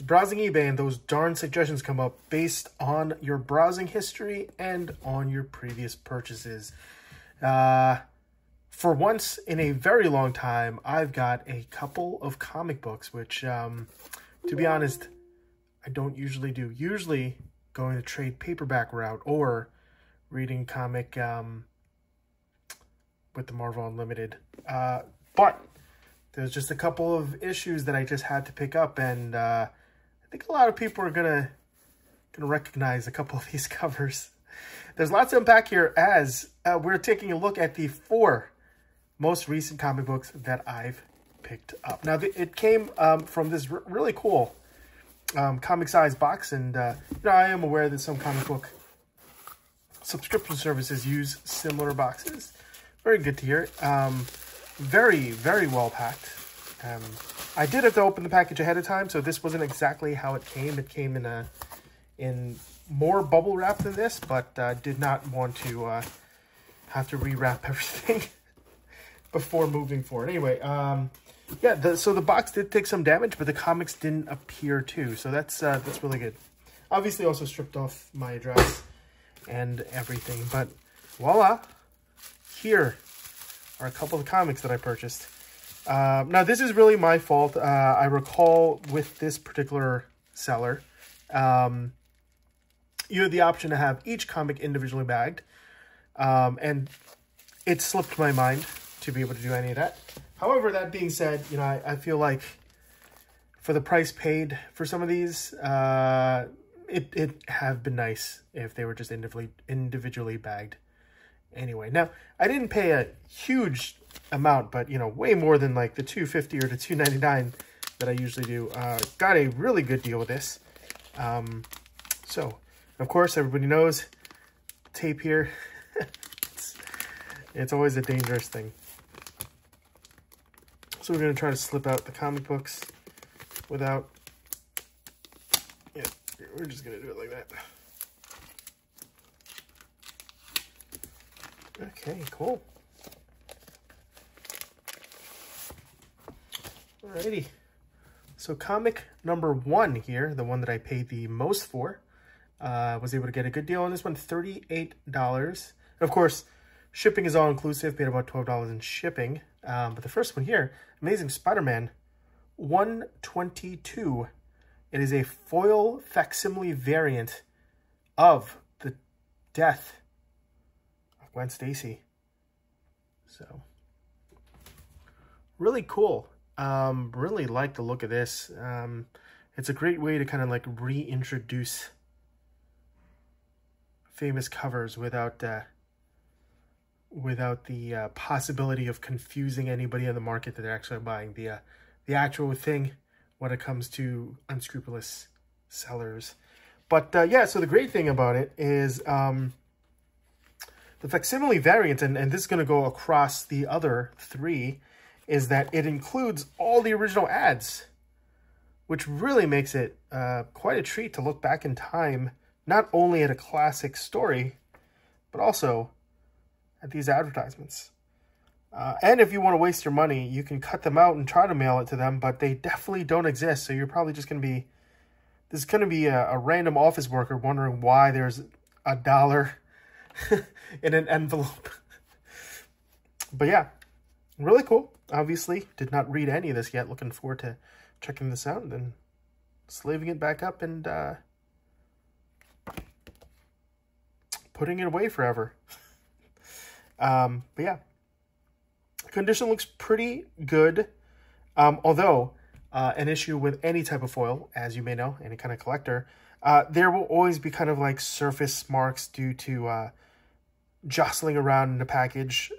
browsing eBay and those darn suggestions come up based on your browsing history and on your previous purchases. For once in a very long time, I've got a couple of comic books, which, to be honest, I don't usually do. Usually going the trade paperback route or reading comic with the Marvel Unlimited. But there's just a couple of issues that I just had to pick up, and I think a lot of people are gonna recognize a couple of these covers. There's lots to unpack here as we're taking a look at the 4 most recent comic books that I've picked up. Now, it came from this really cool comic size box, and you know, I am aware that some comic book subscription services use similar boxes. Very good to hear. Very, very well packed. I did have to open the package ahead of time, so this wasn't exactly how it came. It came in more bubble wrap than this, but did not want to have to rewrap everything before moving forward. Anyway, yeah, so the box did take some damage, but the comics didn't appear too, so that's really good. Obviously, also stripped off my address and everything, but voila, here are a couple of comics that I purchased. Now, this is really my fault. I recall with this particular seller, you had the option to have each comic individually bagged, and it slipped my mind to be able to do any of that. However, that being said, you know, I feel like for the price paid for some of these, it have been nice if they were just individually bagged. Anyway, now, I didn't pay a huge amount, but, you know, way more than like the $2.50 or the $2.99 that I usually do. Got a really good deal with this. So, of course, everybody knows tape here. It's always a dangerous thing. So we're going to try to slip out the comic books without... Yeah, we're just going to do it like that. Okay, cool. Alrighty. So comic number 1 here, the one that I paid the most for, was able to get a good deal on this one, $38. Of course, shipping is all inclusive, paid about $12 in shipping. But the first one here, Amazing Spider-Man 122. It is a foil facsimile variant of the Death of Gwen Stacy. So, really cool. Really like the look of this. It's a great way to kind of like reintroduce famous covers without the possibility of confusing anybody in the market that they're actually buying the actual thing when it comes to unscrupulous sellers. But yeah, so the great thing about it is the facsimile variant, and this is going to go across the other 3, is that it includes all the original ads, which really makes it quite a treat to look back in time, not only at a classic story, but also at these advertisements. And if you want to waste your money, you can cut them out and try to mail it to them, but they definitely don't exist. So you're probably just going to be, this is going to be a random office worker wondering why there's $1 in an envelope. But yeah, really cool. Obviously, did not read any of this yet. Looking forward to checking this out and then slaving it back up and putting it away forever. But yeah, condition looks pretty good. Although an issue with any type of foil, as you may know, any kind of collector, there will always be kind of like surface marks due to jostling around in the package,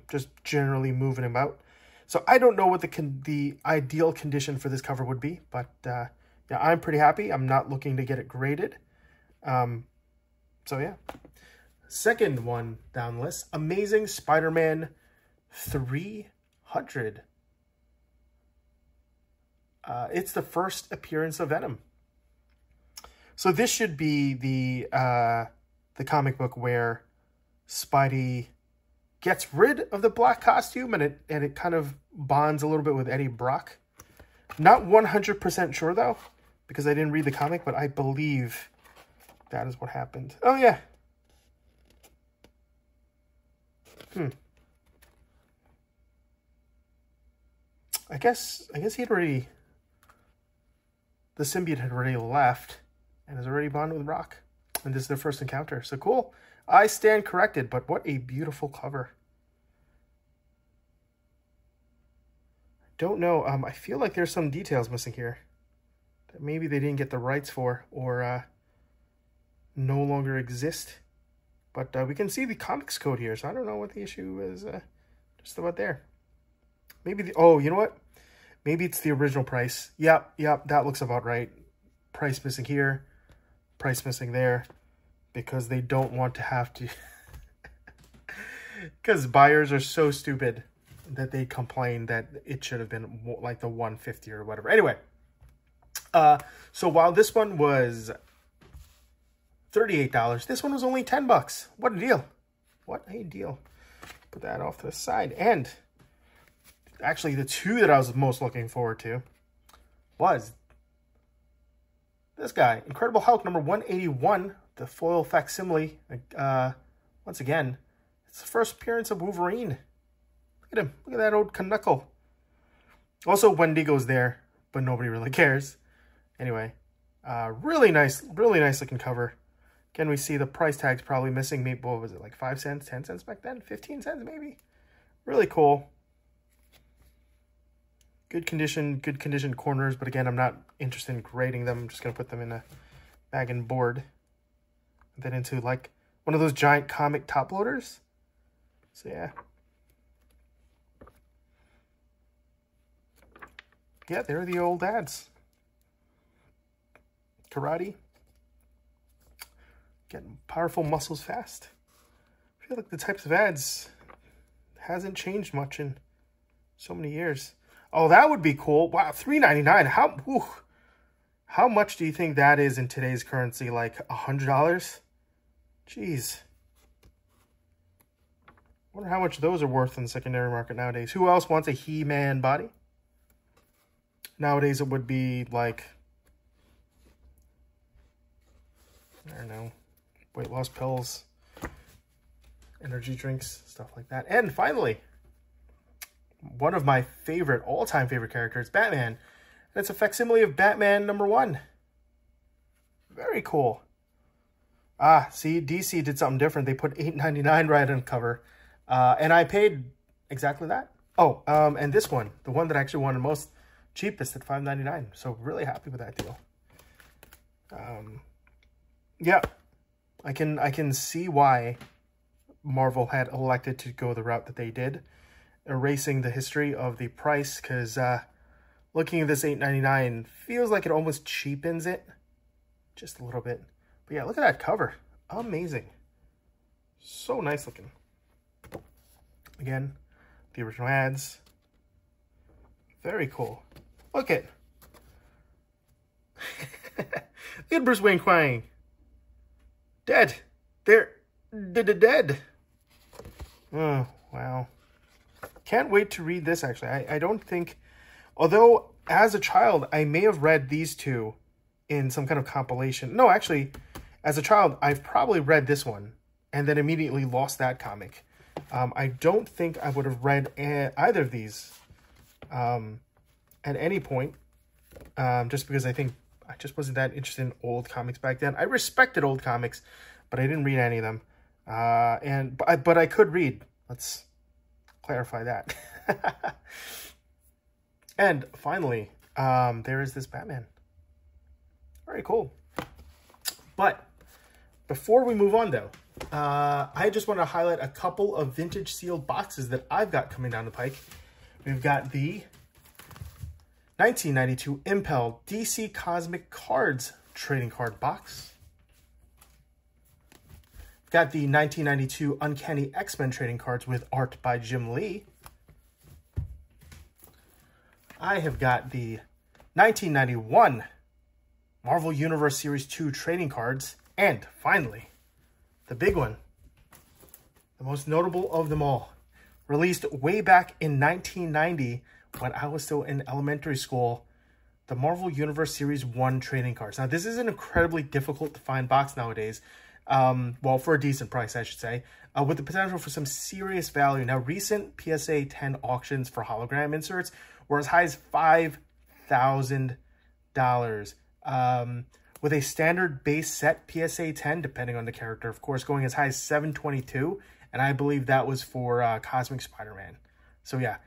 just generally moving about. So I don't know what the ideal condition for this cover would be, but yeah, I'm pretty happy. I'm not looking to get it graded. So yeah. Second one down the list, Amazing Spider-Man 300. It's the first appearance of Venom. So this should be the comic book where Spidey gets rid of the black costume and it kind of bonds a little bit with Eddie Brock. Not 100% sure though, because I didn't read the comic, but I believe that is what happened. Oh, yeah. I guess he had already... The symbiote had already left and is already bonded with Rock. And this is their first encounter. So cool. I stand corrected, but what a beautiful cover. Don't know. I feel like there's some details missing here that maybe they didn't get the rights for or no longer exist. But we can see the comics code here, so I don't know what the issue is just about there. Maybe the... Oh, you know what? Maybe it's the original price. Yep, that looks about right. Price missing here. Price missing there. Because they don't want to have to... Because buyers are so stupid that they complain that it should have been like the 150 or whatever. Anyway. So while this one was $38, this one was only $10. What a deal. What a deal. Put that off to the side. And... actually, the two that I was most looking forward to was this guy, Incredible Hulk number 181, the foil facsimile. Once again, it's the first appearance of Wolverine. Look at him. Look at that old knuckle. Also, Wendigo's there, but nobody really cares. Anyway, really nice looking cover. Again, we see the price tag's probably missing. Maybe, what was it, like 5 cents, 10 cents back then? 15 cents maybe? Really cool. Good condition corners, but again, I'm not interested in grading them. I'm just going to put them in a bag and board. And then into like one of those giant comic top loaders. So yeah. Yeah, there are the old ads. Karate. Getting powerful muscles fast. I feel like the types of ads hasn't changed much in so many years. Oh, that would be cool. Wow, $3.99. How much do you think that is in today's currency? Like $100? Jeez. Wonder how much those are worth in the secondary market nowadays. Who else wants a He-Man body? Nowadays it would be like, I don't know, weight loss pills, energy drinks, stuff like that. And finally, one of my favorite, all-time favorite characters, Batman. And it's a facsimile of Batman #1. Very cool. Ah, see, DC did something different. They put $8.99 right on the cover. And I paid exactly that. Oh, and this one, the one that I actually wanted most, cheapest at $5.99. So really happy with that deal. Yeah, I can see why Marvel had elected to go the route that they did, erasing the history of the price, because looking at this $8.99 feels like it almost cheapens it just a little bit. But yeah, look at that cover. Amazing. So nice looking. Again, the original ads. Very cool. Look at look at Bruce Wayne crying. Dead. They're dead. Oh, wow. Can't wait to read this, actually. I don't think... Although, as a child, I may have read these two in some kind of compilation. No, actually, as a child, I've probably read this one and then immediately lost that comic. I don't think I would have read either of these at any point, just because I think I just wasn't that interested in old comics back then. I respected old comics, but I didn't read any of them. But I could read. Let's clarify that. And finally, there is this Batman. Very cool. But before we move on, though, I just want to highlight a couple of vintage sealed boxes that I've got coming down the pike. We've got the 1992 Impel DC Cosmic Cards trading card box. We've got the 1992 Uncanny X-Men trading cards with art by Jim Lee. I have got the 1991 Marvel Universe Series 2 trading cards. And finally, the big one, the most notable of them all, released way back in 1990 when I was still in elementary school. the Marvel Universe Series 1 trading cards. Now, this is an incredibly difficult to find box nowadays. Well, for a decent price, I should say, with the potential for some serious value. Now, recent PSA 10 auctions for hologram inserts were as high as $5,000. With a standard base set PSA 10, depending on the character, of course, going as high as $722, and I believe that was for Cosmic Spider-Man. So yeah,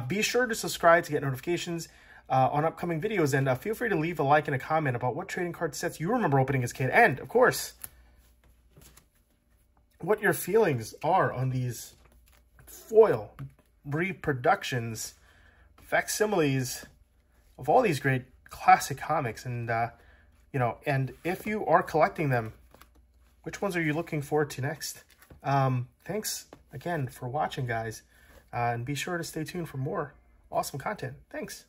be sure to subscribe to get notifications on upcoming videos, and feel free to leave a like and a comment about what trading card sets you remember opening as a kid, and of course, what your feelings are on these foil reproductions, facsimiles of all these great classic comics. And you know, and if you are collecting them, which ones are you looking forward to next? Thanks again for watching, guys, and be sure to stay tuned for more awesome content. Thanks.